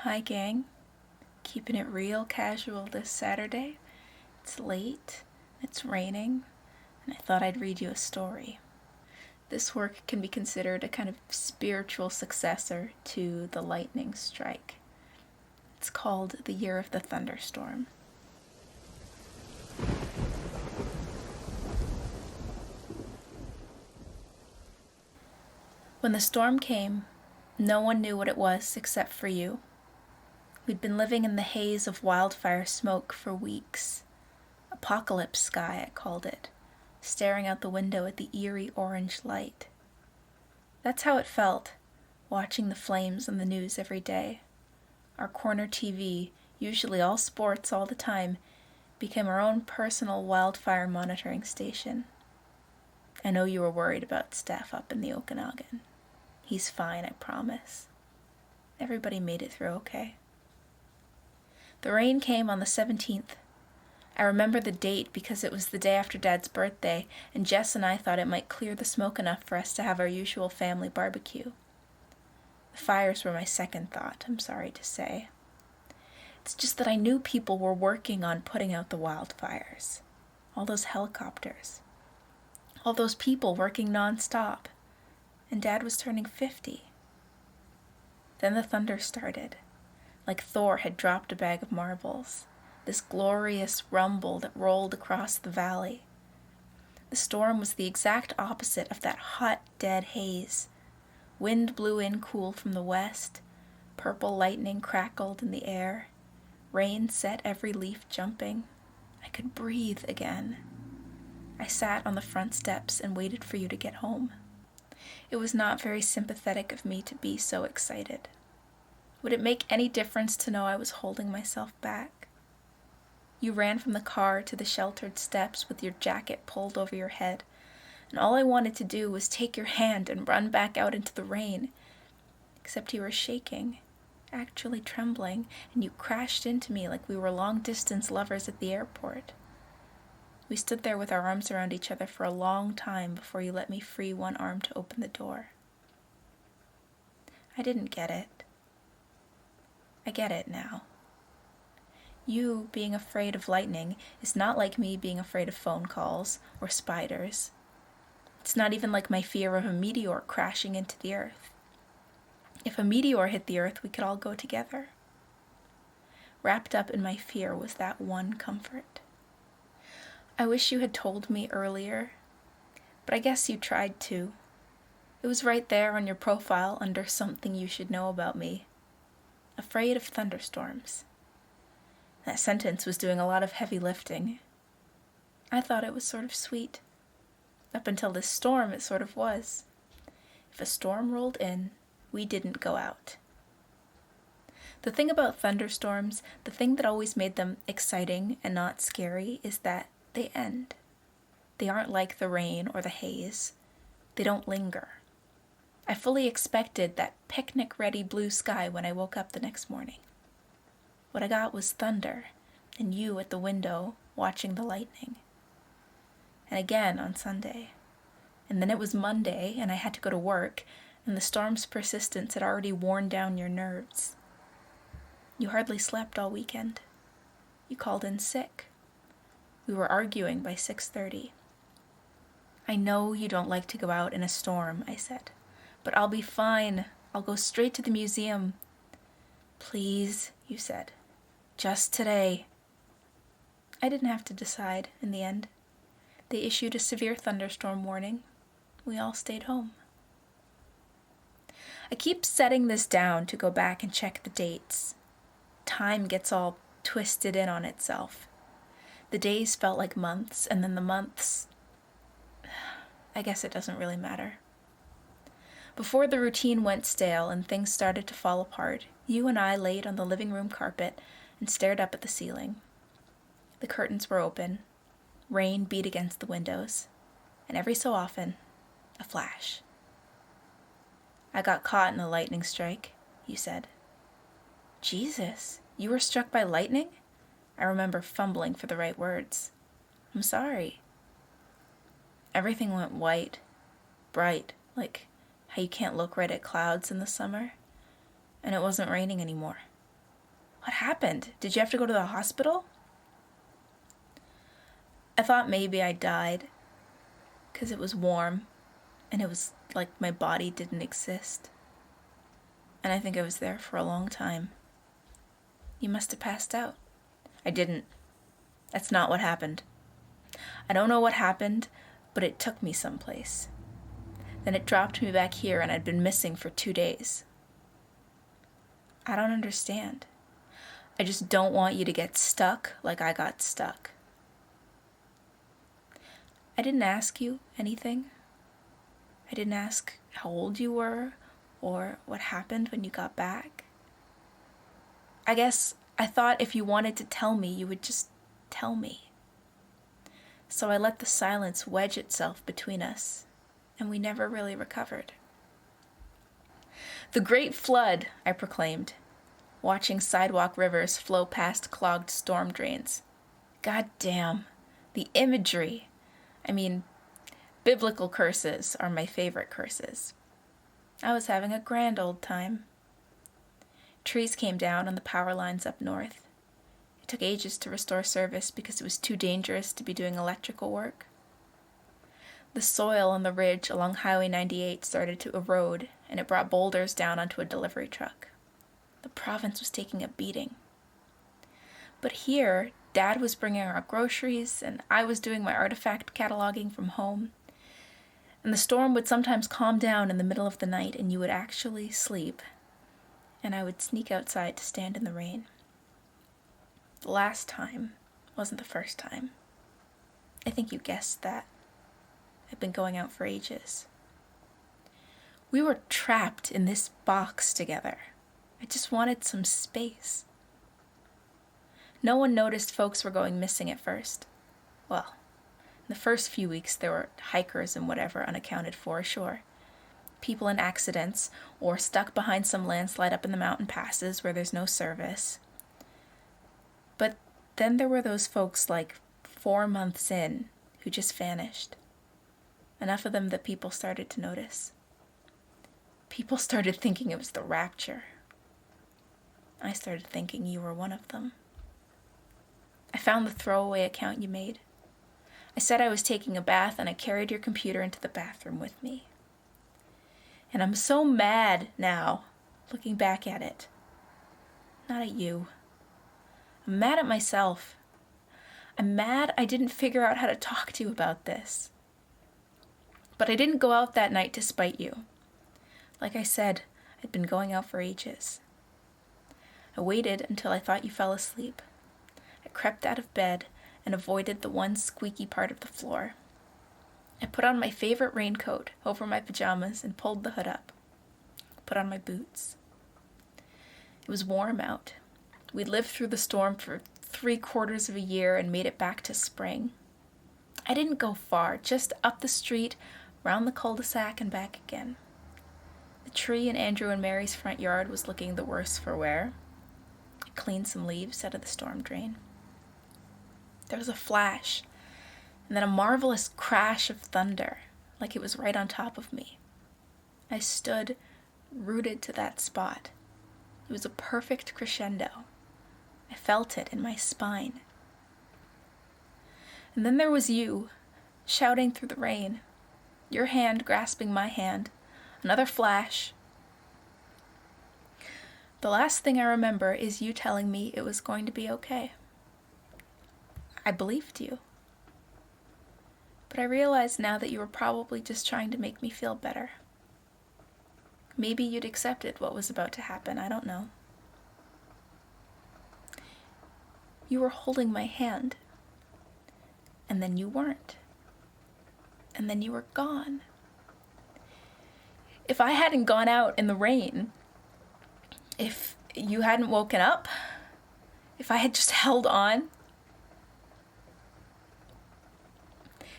Hi gang, keeping it real casual this Saturday. It's late, it's raining, and I thought I'd read you a story. This work can be considered a kind of spiritual successor to the lightning strike. It's called The Year of the Thunderstorm. When the storm came, no one knew what it was except for you. We'd been living in the haze of wildfire smoke for weeks. Apocalypse sky, I called it, staring out the window at the eerie orange light. That's how it felt, watching the flames on the news every day. Our corner TV, usually all sports all the time, became our own personal wildfire monitoring station. I know you were worried about Steph up in the Okanagan. He's fine, I promise. Everybody made it through okay. The rain came on the 17th. I remember the date because it was the day after Dad's birthday, and Jess and I thought it might clear the smoke enough for us to have our usual family barbecue. The fires were my second thought, I'm sorry to say. It's just that I knew people were working on putting out the wildfires. All those helicopters. All those people working non-stop. And Dad was turning 50. Then the thunder started. Like Thor had dropped a bag of marbles, this glorious rumble that rolled across the valley. The storm was the exact opposite of that hot, dead haze. Wind blew in cool from the west, purple lightning crackled in the air, rain set every leaf jumping. I could breathe again. I sat on the front steps and waited for you to get home. It was not very sympathetic of me to be so excited. Would it make any difference to know I was holding myself back? You ran from the car to the sheltered steps with your jacket pulled over your head, and all I wanted to do was take your hand and run back out into the rain. Except you were shaking, actually trembling, and you crashed into me like we were long-distance lovers at the airport. We stood there with our arms around each other for a long time before you let me free one arm to open the door. I didn't get it. I get it now. You being afraid of lightning is not like me being afraid of phone calls or spiders. It's not even like my fear of a meteor crashing into the earth. If a meteor hit the earth, we could all go together. Wrapped up in my fear was that one comfort. I wish you had told me earlier, but I guess you tried to. It was right there on your profile under something you should know about me. Afraid of thunderstorms. That sentence was doing a lot of heavy lifting. I thought it was sort of sweet. Up until this storm, it sort of was. If a storm rolled in, we didn't go out. The thing about thunderstorms, the thing that always made them exciting and not scary, is that they end. They aren't like the rain or the haze. They don't linger. I fully expected that picnic-ready blue sky when I woke up the next morning. What I got was thunder, and you at the window watching the lightning. And again on Sunday. And then it was Monday, and I had to go to work, and the storm's persistence had already worn down your nerves. You hardly slept all weekend. You called in sick. We were arguing by 6:30. I know you don't like to go out in a storm, I said. But I'll be fine. I'll go straight to the museum. Please, you said. Just today. I didn't have to decide in the end. They issued a severe thunderstorm warning. We all stayed home. I keep setting this down to go back and check the dates. Time gets all twisted in on itself. The days felt like months, and then the months... I guess it doesn't really matter. Before the routine went stale and things started to fall apart, you and I laid on the living room carpet and stared up at the ceiling. The curtains were open. Rain beat against the windows. And every so often, a flash. I got caught in a lightning strike, you said. Jesus, you were struck by lightning? I remember fumbling for the right words. I'm sorry. Everything went white, bright, like how you can't look right at clouds in the summer. And it wasn't raining anymore. What happened? Did you have to go to the hospital? I thought maybe I died because it was warm and it was like my body didn't exist. And I think I was there for a long time. You must have passed out. I didn't. That's not what happened. I don't know what happened, but it took me someplace. Then it dropped me back here and I'd been missing for 2 days. I don't understand. I just don't want you to get stuck like I got stuck. I didn't ask you anything. I didn't ask how old you were or what happened when you got back. I guess I thought if you wanted to tell me, you would just tell me. So I let the silence wedge itself between us, and we never really recovered. The Great Flood, I proclaimed, watching sidewalk rivers flow past clogged storm drains. God damn, the imagery. I mean, biblical curses are my favorite curses. I was having a grand old time. Trees came down on the power lines up north. It took ages to restore service because it was too dangerous to be doing electrical work. The soil on the ridge along Highway 98 started to erode, and it brought boulders down onto a delivery truck. The province was taking a beating. But here, Dad was bringing our groceries, and I was doing my artifact cataloging from home. And the storm would sometimes calm down in the middle of the night, and you would actually sleep. And I would sneak outside to stand in the rain. The last time wasn't the first time. I think you guessed that. I've been going out for ages. We were trapped in this box together. I just wanted some space. No one noticed folks were going missing at first. Well, in the first few weeks there were hikers and whatever unaccounted for, sure. People in accidents, or stuck behind some landslide up in the mountain passes where there's no service. But then there were those folks like 4 months in who just vanished. Enough of them that people started to notice. People started thinking it was the rapture. I started thinking you were one of them. I found the throwaway account you made. I said I was taking a bath and I carried your computer into the bathroom with me. And I'm so mad now, looking back at it. Not at you. I'm mad at myself. I'm mad I didn't figure out how to talk to you about this. But I didn't go out that night to spite you. Like I said, I'd been going out for ages. I waited until I thought you fell asleep. I crept out of bed and avoided the one squeaky part of the floor. I put on my favorite raincoat over my pajamas and pulled the hood up. Put on my boots. It was warm out. We'd lived through the storm for 3/4 of a year and made it back to spring. I didn't go far, just up the street, round the cul-de-sac and back again. The tree in Andrew and Mary's front yard was looking the worse for wear. I cleaned some leaves out of the storm drain. There was a flash, and then a marvelous crash of thunder, like it was right on top of me. I stood rooted to that spot. It was a perfect crescendo. I felt it in my spine. And then there was you, shouting through the rain, your hand grasping my hand, another flash. The last thing I remember is you telling me it was going to be okay. I believed you. But I realize now that you were probably just trying to make me feel better. Maybe you'd accepted what was about to happen, I don't know. You were holding my hand, and then you weren't. And then you were gone. If I hadn't gone out in the rain, if you hadn't woken up, if I had just held on,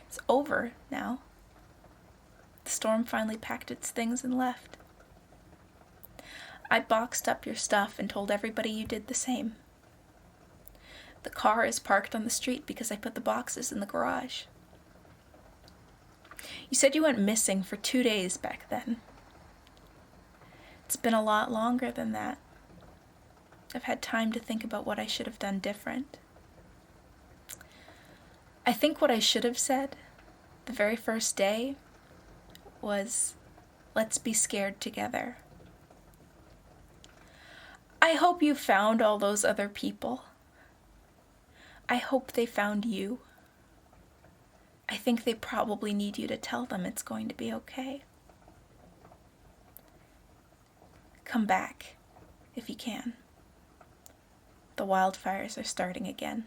it's over now. The storm finally packed its things and left. I boxed up your stuff and told everybody you did the same. The car is parked on the street because I put the boxes in the garage. You said you went missing for 2 days back then. It's been a lot longer than that. I've had time to think about what I should have done different. I think what I should have said the very first day was, let's be scared together. I hope you found all those other people. I hope they found you. I think they probably need you to tell them it's going to be okay. Come back, if you can. The wildfires are starting again.